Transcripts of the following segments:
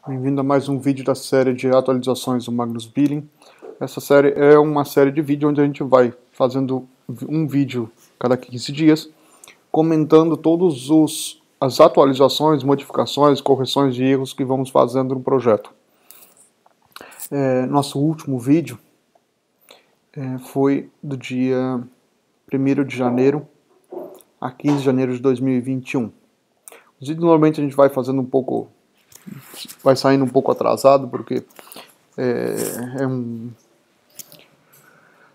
Bem-vindo a mais um vídeo da série de atualizações do Magnus Billing. Essa série é uma série de vídeos onde a gente vai fazendo um vídeo cada 15 dias, comentando todas as atualizações, modificações, correções de erros que vamos fazendo no projeto. Nosso último vídeo foi do dia 1º de janeiro a 15 de janeiro de 2021. Os vídeos normalmente a gente vai fazendo vai saindo um pouco atrasado, porque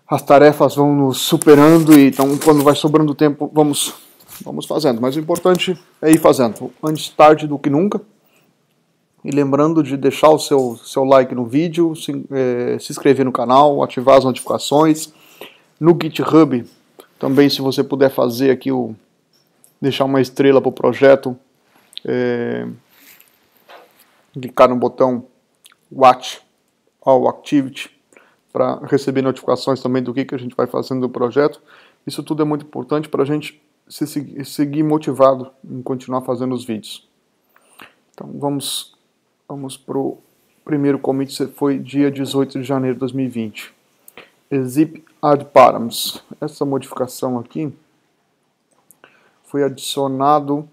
as tarefas vão nos superando, e então quando vai sobrando tempo vamos fazendo. Mas o importante é ir fazendo, antes tarde do que nunca. E lembrando de deixar o seu like no vídeo, se inscrever no canal, ativar as notificações. No GitHub, também, se você puder fazer aqui, deixar uma estrela para o projeto, clicar no botão Watch All Activity para receber notificações também do que a gente vai fazendo no projeto. Isso tudo é muito importante para a gente seguir motivado em continuar fazendo os vídeos. Então vamos para o primeiro commit, que foi dia 18 de janeiro de 2020. Zip add params. Essa modificação aqui foi adicionado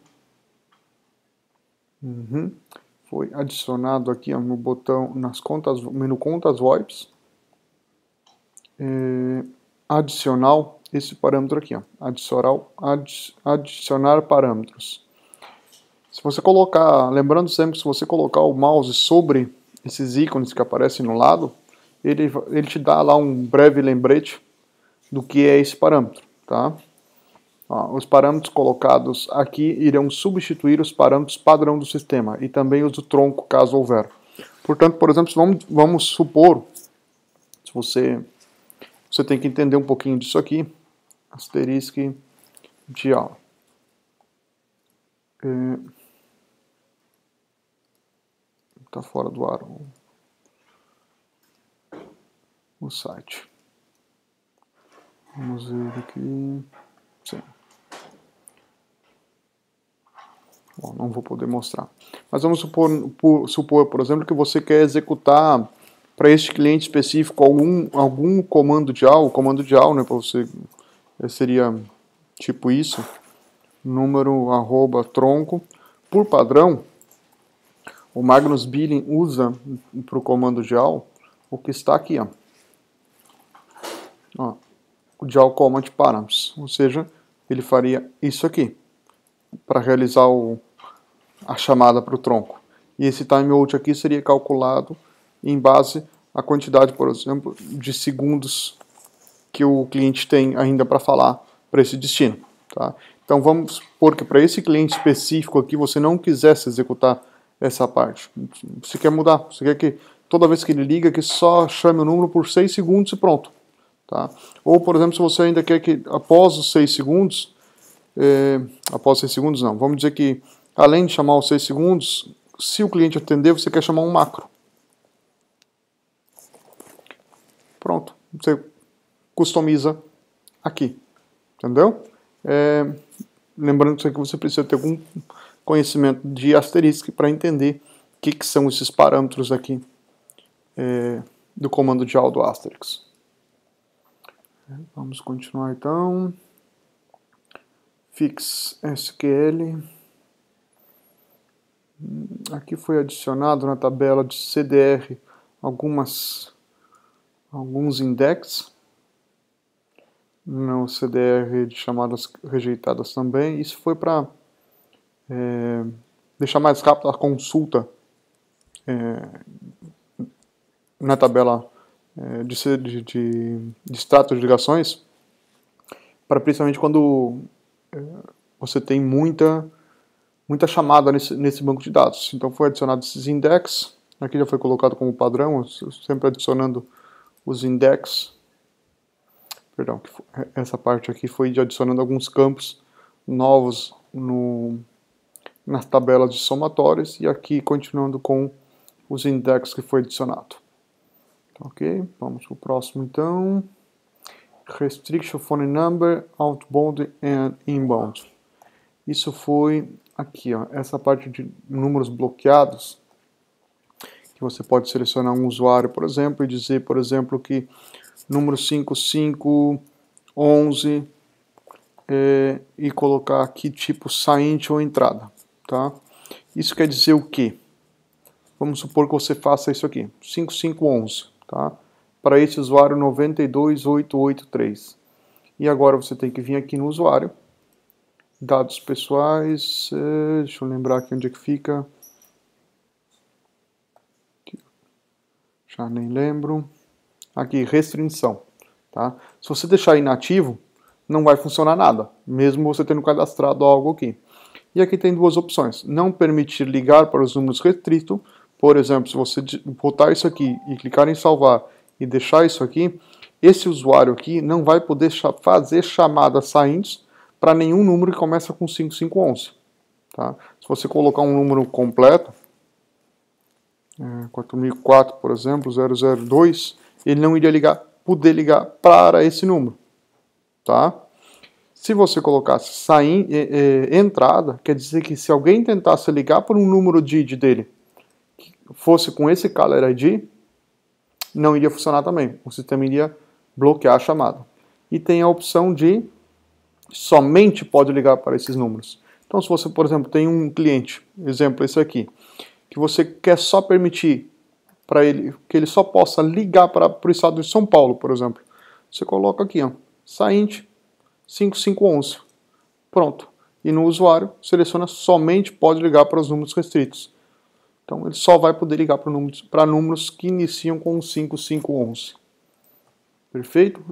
aqui no botão, menu contas VoIPs, adicional esse parâmetro aqui, adicionar parâmetros. Se você colocar, lembrando sempre, se você colocar o mouse sobre esses ícones que aparecem no lado, ele te dá lá um breve lembrete do que é esse parâmetro, tá? Os parâmetros colocados aqui irão substituir os parâmetros padrão do sistema e também os do tronco, caso houver. Portanto, por exemplo, vamos supor, se você tem que entender um pouquinho disso aqui, asterisco dial. Está fora do ar o site. Vamos ver aqui. Sim. Bom, não vou poder mostrar. Mas vamos supor, por exemplo, que você quer executar para este cliente específico algum comando dial. O comando dial, né, para você seria tipo isso, número @ tronco. Por padrão, o Magnus Billing usa para o comando dial o que está aqui, o dial command params, ou seja, ele faria isso aqui para realizar a chamada para o tronco. E esse timeout aqui seria calculado em base à quantidade, por exemplo, de segundos que o cliente tem ainda para falar para esse destino. Tá? Então vamos supor que para esse cliente específico aqui você não quisesse executar essa parte. Você quer mudar, você quer que toda vez que ele liga que só chame o número por 6 segundos e pronto. Tá? Ou, por exemplo, se você ainda quer que após os 6 segundos, não, vamos dizer que além de chamar os 6 segundos, se o cliente atender, você quer chamar um macro. Pronto, você customiza aqui, entendeu? Lembrando que você precisa ter algum conhecimento de asterisco para entender o que são esses parâmetros aqui do comando dial do Asterix. Vamos continuar então. Fix SQL. Aqui foi adicionado na tabela de CDR alguns index. No CDR de chamadas rejeitadas também. Isso foi para deixar mais rápido a consulta na tabela de extrato de ligações, para principalmente quando você tem muita chamada nesse banco de dados. Então foi adicionado esses index, aqui já foi colocado como padrão, sempre adicionando os index. Perdão, essa parte aqui foi adicionando alguns campos novos nas tabelas de somatórios, e aqui continuando com os index que foi adicionado. Ok, vamos para o próximo então. Restriction phone number, outbound and inbound. Isso foi aqui, essa parte de números bloqueados que você pode selecionar um usuário, por exemplo, e dizer, por exemplo, que número 5511 e colocar aqui tipo sainte ou entrada, tá? Isso quer dizer o quê? Vamos supor que você faça isso aqui, 5511, tá? Para esse usuário 92883. E agora você tem que vir aqui no usuário, dados pessoais, deixa eu lembrar aqui onde é que fica. Já nem lembro. Aqui, restrição, tá? Se você deixar inativo, não vai funcionar nada, mesmo você tendo cadastrado algo aqui. E aqui tem duas opções, não permitir ligar para os números restritos. Por exemplo, se você botar isso aqui e clicar em salvar e deixar isso aqui, esse usuário aqui não vai poder fazer chamadas saintes para nenhum número que começa com 5511. Tá? Se você colocar um número completo, 4004, por exemplo, 002, ele não iria poder ligar para esse número. Tá? Se você colocasse entrada, quer dizer que se alguém tentasse ligar para um número DID dele, que fosse com esse Caller ID, não iria funcionar também. O sistema iria bloquear a chamada. E tem a opção de somente pode ligar para esses números. Então, se você, por exemplo, tem um cliente, exemplo esse aqui, que você quer só permitir para ele, que ele só possa ligar para o estado de São Paulo, por exemplo, você coloca aqui, ó, sainte 5511. Pronto. E no usuário, seleciona somente pode ligar para os números restritos. Então, ele só vai poder ligar para números que iniciam com 5511. Perfeito?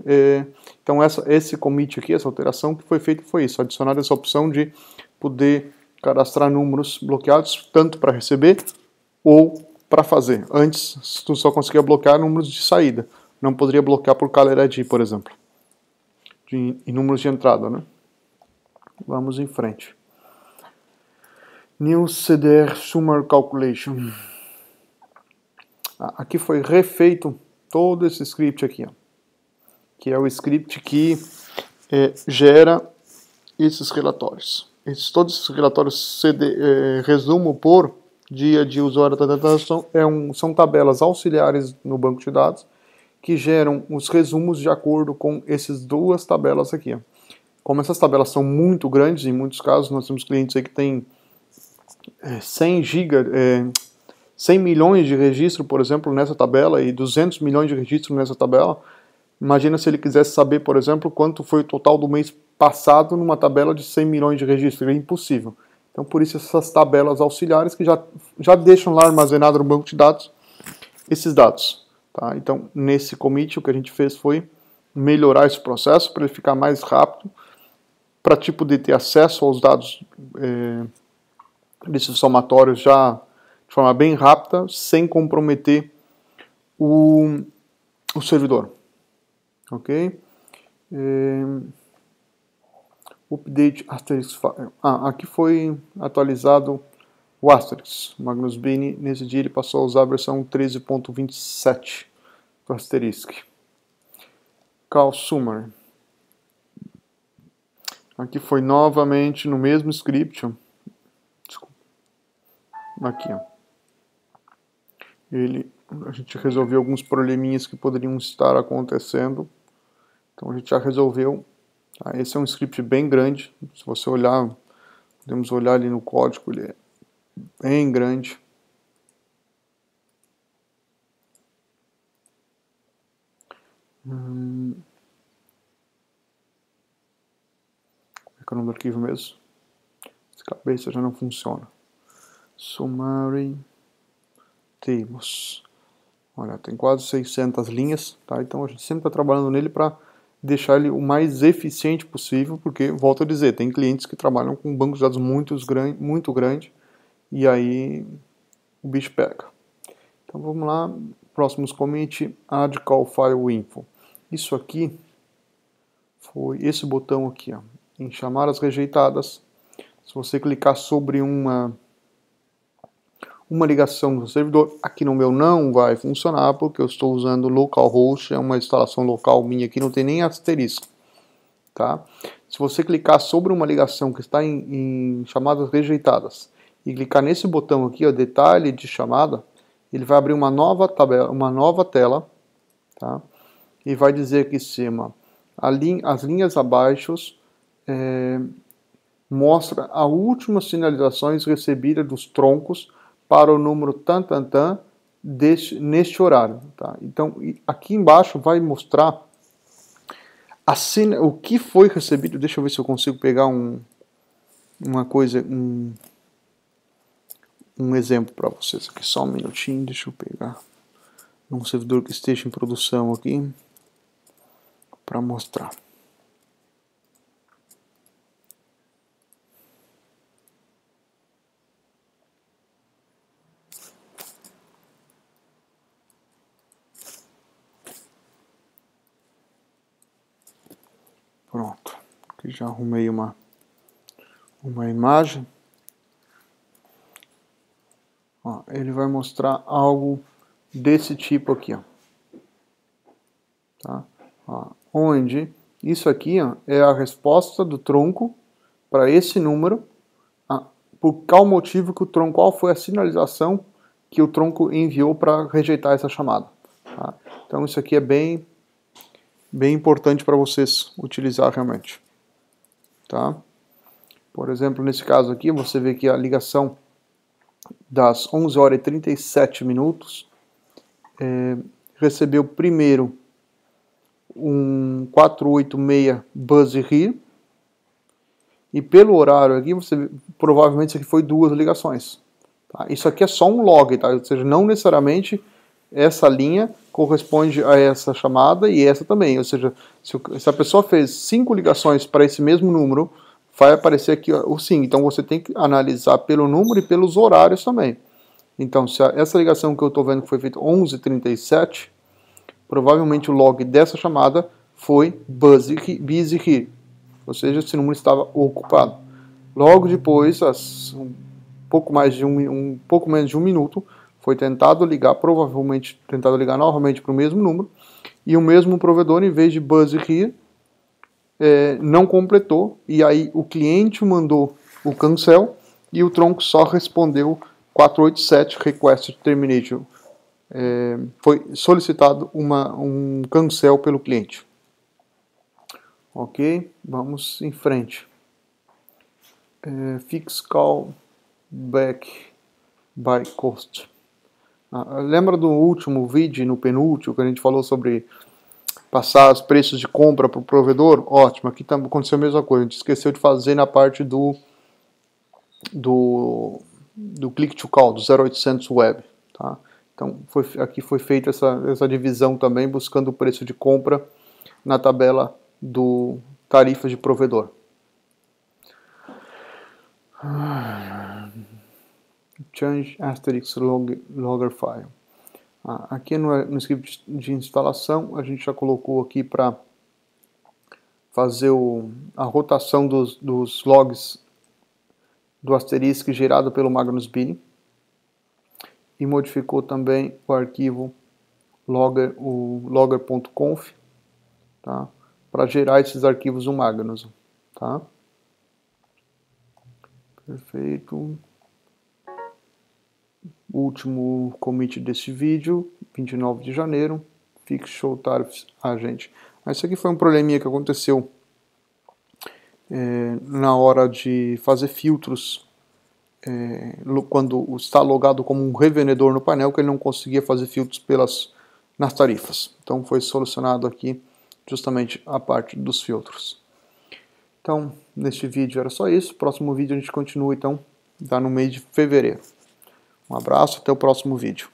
Então, esse commit aqui, essa alteração que foi feita foi isso. Adicionar essa opção de poder cadastrar números bloqueados, tanto para receber ou para fazer. Antes, tu só conseguia bloquear números de saída. Não poderia bloquear por Caller ID, por exemplo. E números de entrada, né? Vamos em frente. New CDR Summer Calculation. Aqui foi refeito todo esse script aqui, ó, que é o script que gera esses relatórios. Todos esses relatórios resumo por dia de usuário são tabelas auxiliares no banco de dados que geram os resumos de acordo com essas duas tabelas aqui, ó. Como essas tabelas são muito grandes, em muitos casos nós temos clientes aí que tem 100 milhões de registros, por exemplo, nessa tabela e 200 milhões de registros nessa tabela. Imagina se ele quisesse saber, por exemplo, quanto foi o total do mês passado numa tabela de 100 milhões de registros. É impossível. Então, por isso, essas tabelas auxiliares que já deixam lá armazenado no banco de dados esses dados. Tá? Então, nesse commit, o que a gente fez foi melhorar esse processo para ele ficar mais rápido, para poder ter acesso aos dados desses somatórios já de forma bem rápida, sem comprometer o servidor. Ok? Update Asterisk. Aqui foi atualizado o Asterisk. Magnus Bini, nesse dia, ele passou a usar a versão 13.27 do Asterisk. Call Summary. Aqui foi novamente no mesmo script. Desculpa. Aqui, ó. A gente resolveu alguns probleminhas que poderiam estar acontecendo. Então a gente já resolveu. Tá? Esse é um script bem grande. Se você olhar, podemos olhar ali no código, ele é bem grande. Qual é o nome do arquivo mesmo? Essa cabeça já não funciona. Summary Tables. Olha, tem quase 600 linhas, tá? Então a gente sempre está trabalhando nele para deixar ele o mais eficiente possível, porque, volto a dizer, tem clientes que trabalham com um banco de dados muito grande, e aí o bicho pega. Então vamos lá, próximos commit, add call file info. Isso aqui foi esse botão aqui, ó, em chamadas rejeitadas. Se você clicar sobre uma ligação no servidor, aqui no meu não vai funcionar, porque eu estou usando localhost, é uma instalação local minha aqui, não tem nem asterisco. Tá? Se você clicar sobre uma ligação que está em chamadas rejeitadas, e clicar nesse botão aqui, ó, detalhe de chamada, ele vai abrir uma nova tabela, uma nova tela, tá? E vai dizer aqui em cima, as linhas abaixo mostra as últimas sinalizações recebidas dos troncos para o número tan neste horário, tá? Então, aqui embaixo vai mostrar o que foi recebido. Deixa eu ver se eu consigo pegar um exemplo para vocês aqui, só um minutinho, deixa eu pegar um servidor que esteja em produção aqui para mostrar. Pronto, aqui já arrumei uma imagem. Ó, ele vai mostrar algo desse tipo aqui, ó. Tá? Ó, onde isso aqui, ó, é a resposta do tronco para esse número, por qual motivo que o tronco, qual foi a sinalização que o tronco enviou para rejeitar essa chamada. Tá? Então isso aqui é bem importante para vocês utilizar realmente. Tá? Por exemplo, nesse caso aqui, você vê que a ligação das 11 horas e 37 minutos recebeu primeiro um 486 buzz here, e pelo horário aqui, provavelmente isso aqui foi 2 ligações. Tá? Isso aqui é só um log, tá? Ou seja, não necessariamente essa linha corresponde a essa chamada e essa também. Ou seja, se a pessoa fez 5 ligações para esse mesmo número, vai aparecer aqui o sim. Então você tem que analisar pelo número e pelos horários também. Então, se essa ligação que eu estou vendo que foi feita 11h37, provavelmente o log dessa chamada foi busy here. Ou seja, esse número estava ocupado. Logo depois, um pouco menos de um minuto, foi tentado ligar, provavelmente tentado ligar novamente para o mesmo número, e o mesmo provedor, em vez de busy here, não completou, e aí o cliente mandou o cancel, e o tronco só respondeu 487 request termination. Foi solicitado um cancel pelo cliente. Ok, vamos em frente. Fix call back by cost. Lembra do último vídeo, no penúltimo, que a gente falou sobre passar os preços de compra para o provedor? Ótimo, aqui aconteceu a mesma coisa. A gente esqueceu de fazer na parte do click to call, do 0800 web. Tá? Então, aqui foi feita essa divisão também, buscando o preço de compra na tabela do tarifas de provedor. Change asterisk logger file. Aqui no script de instalação, a gente já colocou aqui para fazer a rotação dos logs do asterisk gerado pelo Magnus Billing, e modificou também o arquivo logger.conf, tá? Para gerar esses arquivos no Magnus, tá? Perfeito. Último commit desse vídeo, 29 de janeiro, fix show tariffs agent. Esse aqui foi um probleminha que aconteceu na hora de fazer filtros, quando está logado como um revendedor no painel, que ele não conseguia fazer filtros nas tarifas. Então foi solucionado aqui justamente a parte dos filtros. Então, neste vídeo era só isso. Próximo vídeo a gente continua, então, no mês de fevereiro. Um abraço, até o próximo vídeo.